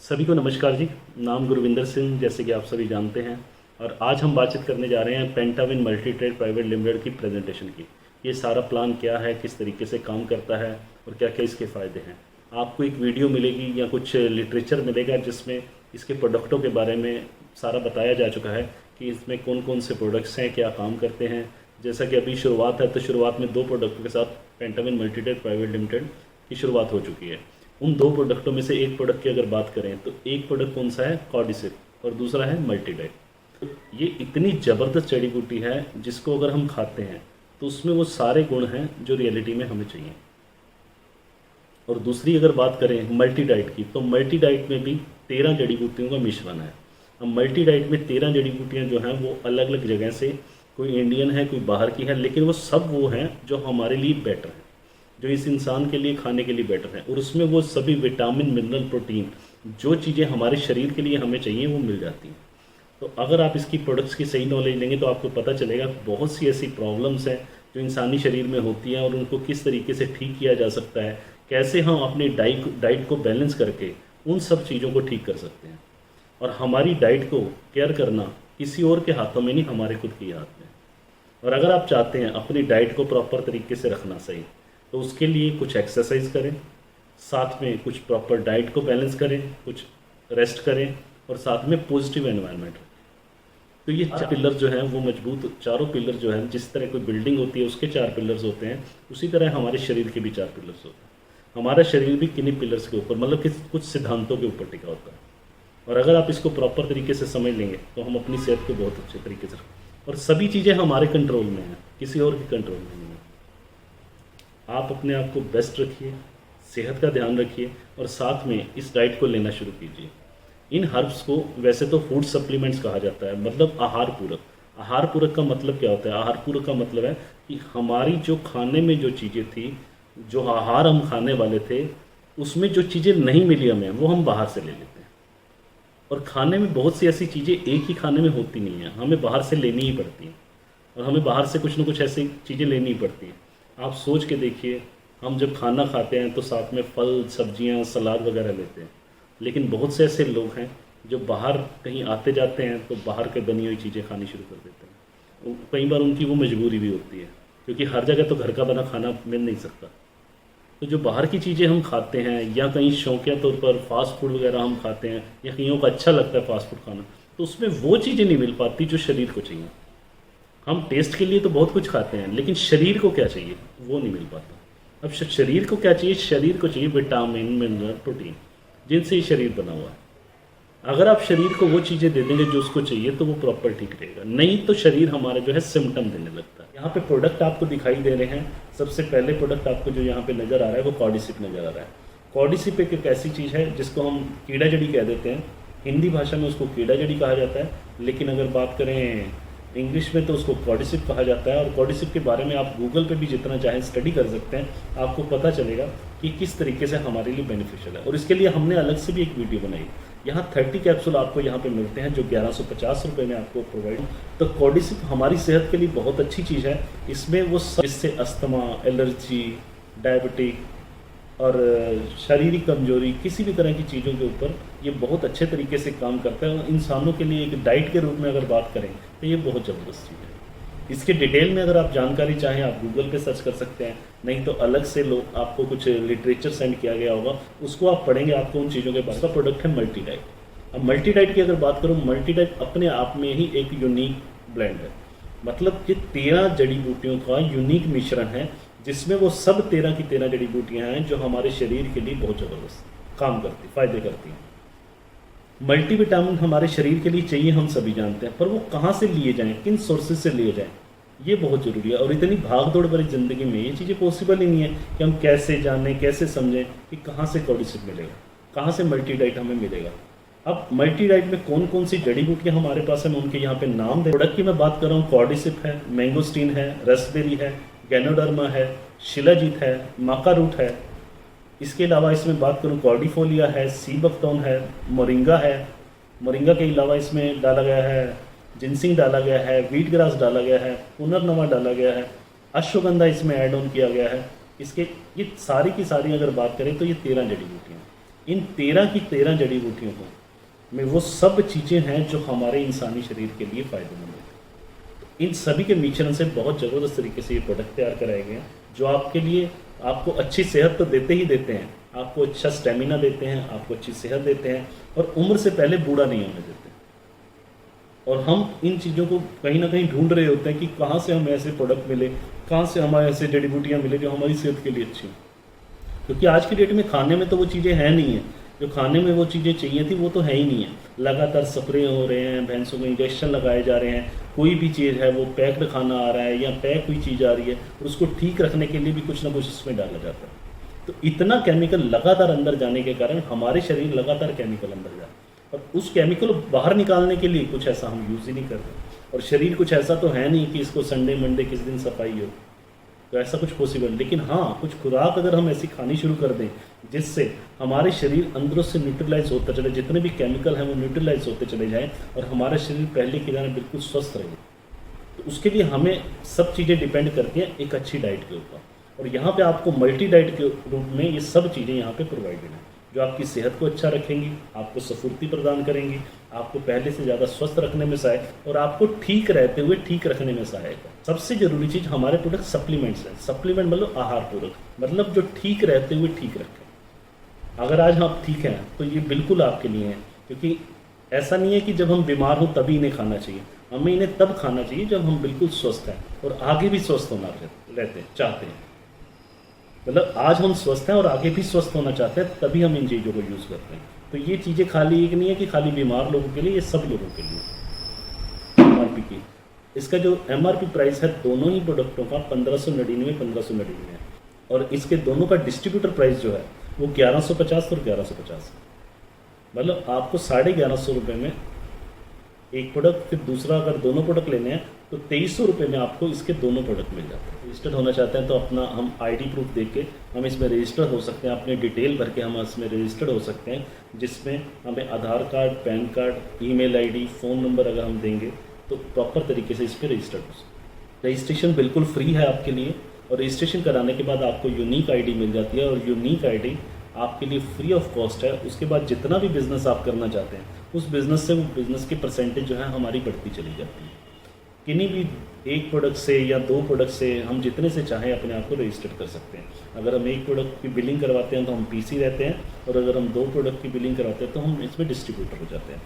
सभी को नमस्कार जी। नाम गुरविंदर सिंह, जैसे कि आप सभी जानते हैं। और आज हम बातचीत करने जा रहे हैं पेंटाविन मल्टी ट्रेड प्राइवेट लिमिटेड की प्रेजेंटेशन की। ये सारा प्लान क्या है, किस तरीके से काम करता है और क्या क्या इसके फ़ायदे हैं। आपको एक वीडियो मिलेगी या कुछ लिटरेचर मिलेगा जिसमें इसके प्रोडक्टों के बारे में सारा बताया जा चुका है कि इसमें कौन कौन से प्रोडक्ट्स हैं, क्या काम करते हैं। जैसा कि अभी शुरुआत है, तो शुरुआत में 2 प्रोडक्टों के साथ पेंटाविन मल्टी ट्रेड प्राइवेट लिमिटेड की शुरुआत हो चुकी है। उन 2 प्रोडक्टों में से एक प्रोडक्ट की अगर बात करें तो एक प्रोडक्ट कौन सा है, कॉर्डिसिप, और दूसरा है मल्टीडाइट। ये इतनी ज़बरदस्त जड़ी बूटी है जिसको अगर हम खाते हैं तो उसमें वो सारे गुण हैं जो रियलिटी में हमें चाहिए। और दूसरी अगर बात करें मल्टीडाइट की, तो मल्टीडाइट में भी 13 जड़ी बूटियों का मिश्रण है। अब मल्टीडाइट में 13 जड़ी बूटियाँ जो हैं वो अलग अलग जगह से, कोई इंडियन है, कोई बाहर की है, लेकिन वो सब वो हैं जो हमारे लिए बेटर हैं, जो इस इंसान के लिए खाने के लिए बेटर है। और उसमें वो सभी विटामिन, मिनरल, प्रोटीन, जो चीज़ें हमारे शरीर के लिए हमें चाहिए वो मिल जाती हैं। तो अगर आप इसकी प्रोडक्ट्स की सही नॉलेज लेंगे तो आपको पता चलेगा बहुत सी ऐसी प्रॉब्लम्स हैं जो इंसानी शरीर में होती हैं और उनको किस तरीके से ठीक किया जा सकता है, कैसे हम अपनी डाइट को बैलेंस करके उन सब चीज़ों को ठीक कर सकते हैं। और हमारी डाइट को केयर करना किसी और के हाथों में नहीं, हमारे खुद के हाथ में। और अगर आप चाहते हैं अपनी डाइट को प्रॉपर तरीके से रखना सही, तो उसके लिए कुछ एक्सरसाइज करें, साथ में कुछ प्रॉपर डाइट को बैलेंस करें, कुछ रेस्ट करें और साथ में पॉजिटिव एनवायरनमेंट रखें। तो ये 4 पिलर जो हैं वो मजबूत, चारों पिलर जो हैं, जिस तरह कोई बिल्डिंग होती है उसके 4 पिलर्स होते हैं, उसी तरह हमारे शरीर के भी 4 पिलर्स होते हैं। हमारा शरीर भी किन्हीं पिलर्स के ऊपर, मतलब कि कुछ सिद्धांतों के ऊपर टिका होता है। और अगर आप इसको प्रॉपर तरीके से समझ लेंगे तो हम अपनी सेहत को बहुत अच्छे तरीके से, और सभी चीज़ें हमारे कंट्रोल में हैं, किसी और के कंट्रोल में नहीं है। आप अपने आप को बेस्ट रखिए, सेहत का ध्यान रखिए और साथ में इस डाइट को लेना शुरू कीजिए। इन हर्ब्स को वैसे तो फूड सप्लीमेंट्स कहा जाता है, मतलब आहार पूरक। आहार पूरक का मतलब क्या होता है? आहार पूरक का मतलब है कि हमारी जो खाने में जो चीज़ें थी, जो आहार हम खाने वाले थे, उसमें जो चीज़ें नहीं मिली हमें वो हम बाहर से ले लेते हैं। और खाने में बहुत सी ऐसी चीज़ें एक ही खाने में होती नहीं हैं, हमें बाहर से लेनी ही पड़ती हैं। और हमें बाहर से कुछ ना कुछ ऐसी चीज़ें लेनी ही पड़ती हैं। आप सोच के देखिए, हम जब खाना खाते हैं तो साथ में फल, सब्जियां, सलाद वगैरह लेते हैं, लेकिन बहुत से ऐसे लोग हैं जो बाहर कहीं आते जाते हैं तो बाहर के बनी हुई चीज़ें खानी शुरू कर देते हैं। कई बार उनकी वो मजबूरी भी होती है, क्योंकि हर जगह तो घर का बना खाना मिल नहीं सकता। तो जो बाहर की चीज़ें हम खाते हैं या कहीं शौकिया तौर पर फास्ट फूड वगैरह हम खाते हैं या कईयों को अच्छा लगता है फास्ट फूड खाना, तो उसमें वो चीज़ें नहीं मिल पाती जो शरीर को चाहिए। हम टेस्ट के लिए तो बहुत कुछ खाते हैं, लेकिन शरीर को क्या चाहिए वो नहीं मिल पाता। अब शरीर को क्या चाहिए? शरीर को चाहिए विटामिन, मिनरल, प्रोटीन, जिनसे ये शरीर बना हुआ है। अगर आप शरीर को वो चीज़ें दे देंगे जो उसको चाहिए तो वो प्रॉपर ठीक रहेगा, नहीं तो शरीर हमारा जो है सिम्टम देने लगता है। यहाँ पे प्रोडक्ट आपको दिखाई दे रहे हैं। सबसे पहले प्रोडक्ट आपको जो यहाँ पे नज़र आ रहा है वो कॉर्डिसिप नज़र आ रहा है। कॉर्डिसिप एक ऐसी चीज़ है जिसको हम कीड़ा जड़ी कह देते हैं। हिंदी भाषा में उसको कीड़ा जड़ी कहा जाता है, लेकिन अगर बात करें इंग्लिश में तो उसको कॉर्डिसिप कहा जाता है। और कॉर्डिसिप के बारे में आप गूगल पे भी जितना चाहें स्टडी कर सकते हैं, आपको पता चलेगा कि किस तरीके से हमारे लिए बेनिफिशियल है। और इसके लिए हमने अलग से भी एक वीडियो बनाई। यहाँ 30 कैप्सूल आपको यहाँ पे मिलते हैं जो 1150 रुपये में आपको प्रोवाइड। तो कॉर्डिसिप हमारी सेहत के लिए बहुत अच्छी चीज़ है। इसमें वो जिससे अस्थमा, एलर्जी, डायबिटिक और शारीरिक कमजोरी, किसी भी तरह की चीज़ों के ऊपर ये बहुत अच्छे तरीके से काम करता है। और इंसानों के लिए एक डाइट के रूप में अगर बात करें तो ये बहुत ज़बरदस्त चीज़ है। इसके डिटेल में अगर आप जानकारी चाहें आप गूगल पे सर्च कर सकते हैं, नहीं तो अलग से लोग आपको कुछ लिटरेचर सेंड किया गया होगा, उसको आप पढ़ेंगे, आपको उन चीज़ों के बारे में। प्रोडक्ट है मल्टीडाइट। अब मल्टीडाइट की अगर बात करूँ, मल्टीडाइट अपने आप में ही एक यूनिक ब्लेंड है। मतलब कि 13 जड़ी बूटियों का यूनिक मिश्रण है, जिसमें वो सब 13 की 13 जड़ी बूटियाँ हैं जो हमारे शरीर के लिए बहुत ज़बरदस्त काम करती, फ़ायदे करती हैं। मल्टीविटामिन हमारे शरीर के लिए चाहिए, हम सभी जानते हैं, पर वो कहाँ से लिए जाएं, किन सोर्सेज से लिए जाएं, ये बहुत ज़रूरी है। और इतनी भाग दौड़ भरी ज़िंदगी में ये चीज़ें पॉसिबल ही नहीं है कि हम कैसे जानें, कैसे समझें कि कहाँ से कॉर्डिसिप मिलेगा, कहाँ से मल्टीडाइट हमें मिलेगा। अब मल्टीडाइट में कौन कौन सी जड़ी बूटियाँ हमारे पास है, मैं उनके यहाँ पे नाम दे। प्रोडक्ट की मैं बात कर रहा हूँ, कॉर्डिसिप है, मैंगोस्टीन है, रसबेरी है, गैनोडर्मा है, शिलाजीत है, माका रूट है। इसके अलावा इसमें बात करूँ, कॉर्डिफोलिया है, सी बकथॉर्न है, मोरिंगा है। मोरिंगा के अलावा इसमें डाला गया है जिनसिंग, डाला गया है व्हीट ग्रास, डाला गया है पुनर्नवा, डाला गया है अश्वगंधा, इसमें ऐड ऑन किया गया है। इसके ये सारी की सारी अगर बात करें तो ये 13 जड़ी बूटियाँ। इन 13 की 13 जड़ी बूटियों को में वो सब चीज़ें हैं जो हमारे इंसानी शरीर के लिए फ़ायदेमंद है। तो इन सभी के मिश्रण से बहुत ज़बरदस्त तरीके से ये प्रोडक्ट तैयार कराए गए हैं जो आपके लिए आपको अच्छी सेहत तो देते ही देते हैं, आपको अच्छा स्टेमिना देते हैं, आपको अच्छी सेहत देते हैं और उम्र से पहले बूढ़ा नहीं होने देते। और हम इन चीज़ों को कहीं ना कहीं ढूंढ रहे होते हैं कि कहाँ से हमें ऐसे प्रोडक्ट मिले, कहाँ से हमारे ऐसे जड़ी बूटियाँ मिले जो हमारी सेहत के लिए अच्छी हों। क्योंकि आज की डेट में खाने में तो वो चीज़ें हैं नहीं है, जो खाने में वो चीज़ें चाहिए थी वो तो है ही नहीं है। लगातार स्प्रे हो रहे हैं, भैंसों को इंजेक्शन लगाए जा रहे हैं, कोई भी चीज़ है वो पैक्ड खाना आ रहा है या पैक हुई चीज़ आ रही है और उसको ठीक रखने के लिए भी कुछ ना कुछ उसमें डाला जाता है। तो इतना केमिकल लगातार अंदर जाने के कारण हमारे शरीर लगातार केमिकल अंदर जा रहा है और उस केमिकल को बाहर निकालने के लिए कुछ ऐसा हम यूज़ ही नहीं कर रहे। और शरीर कुछ ऐसा तो है नहीं कि इसको संडे मंडे किस दिन सफाई हो, तो ऐसा कुछ पॉसिबल। लेकिन हाँ, कुछ खुराक अगर हम ऐसी खानी शुरू कर दें जिससे हमारे शरीर अंदरों से न्यूट्रलाइज होता चले, जितने भी केमिकल हैं वो न्यूट्रलाइज होते चले जाएँ और हमारा शरीर पहले की तरह बिल्कुल स्वस्थ रहे। तो उसके लिए हमें सब चीज़ें डिपेंड करती हैं एक अच्छी डाइट के ऊपर। और यहाँ पे आपको मल्टी डाइट के रूप में ये सब चीज़ें यहाँ पे प्रोवाइडेड हैं जो आपकी सेहत को अच्छा रखेंगी, आपको स्फूर्ति प्रदान करेंगी, आपको पहले से ज़्यादा स्वस्थ रखने में सहायक और आपको ठीक रहते हुए ठीक रखने में सहायक है। सबसे ज़रूरी चीज़ हमारे प्रोडक्ट सप्लीमेंट्स हैं। सप्लीमेंट मतलब आहार पूरक, मतलब जो ठीक रहते हुए ठीक रखें। अगर आज आप ठीक हैं तो ये बिल्कुल आपके लिए है, क्योंकि ऐसा नहीं है कि जब हम बीमार हों तभी इन्हें खाना चाहिए। हमें इन्हें तब खाना चाहिए जब हम बिल्कुल स्वस्थ हैं और आगे भी स्वस्थ होना रहते चाहते हैं। मतलब आज हम स्वस्थ हैं और आगे भी स्वस्थ होना चाहते हैं, तभी हम इन चीज़ों को यूज़ करते हैं। तो ये चीज़ें खाली एक नहीं है कि खाली बीमार लोगों के लिए, ये सब लोगों के लिए। एमआरपी की इसका जो एमआरपी प्राइस है दोनों ही प्रोडक्टों का 1599 है और इसके दोनों का डिस्ट्रीब्यूटर प्राइस जो है वो 1150 और 1150 है। मतलब आपको 1150 रुपये में एक प्रोडक्ट, फिर दूसरा अगर दोनों प्रोडक्ट लेने हैं तो 2300 रुपये में आपको इसके दोनों प्रोडक्ट मिल जाते हैं। रजिस्टर्ड होना चाहते हैं तो अपना हम आईडी प्रूफ देख के हम इसमें रजिस्टर हो सकते हैं, अपने डिटेल भर के हम इसमें रजिस्टर्ड हो सकते हैं, जिसमें हमें Aadhaar card, PAN card, email ID, phone number अगर हम देंगे तो प्रॉपर तरीके से इस पर रजिस्टर्ड हो सकते हैं। रजिस्ट्रेशन बिल्कुल फ्री है आपके लिए और रजिस्ट्रेशन कराने के बाद आपको यूनिक आई मिल जाती है और यूनिक आई आपके लिए फ्री ऑफ कॉस्ट है। उसके बाद जितना भी बिज़नेस आप करना चाहते हैं उस बिज़नेस से वो बिज़नेस की परसेंटेज जो है हमारी बढ़ती चली जाती है। किन्हीं भी एक प्रोडक्ट से या दो प्रोडक्ट से हम जितने से चाहें अपने आप को रजिस्टर्ड कर सकते हैं। अगर हम एक प्रोडक्ट की बिलिंग करवाते हैं तो हम पीसी रहते हैं और अगर हम दो प्रोडक्ट की बिलिंग करवाते हैं तो हम इसमें डिस्ट्रीब्यूटर हो जाते हैं।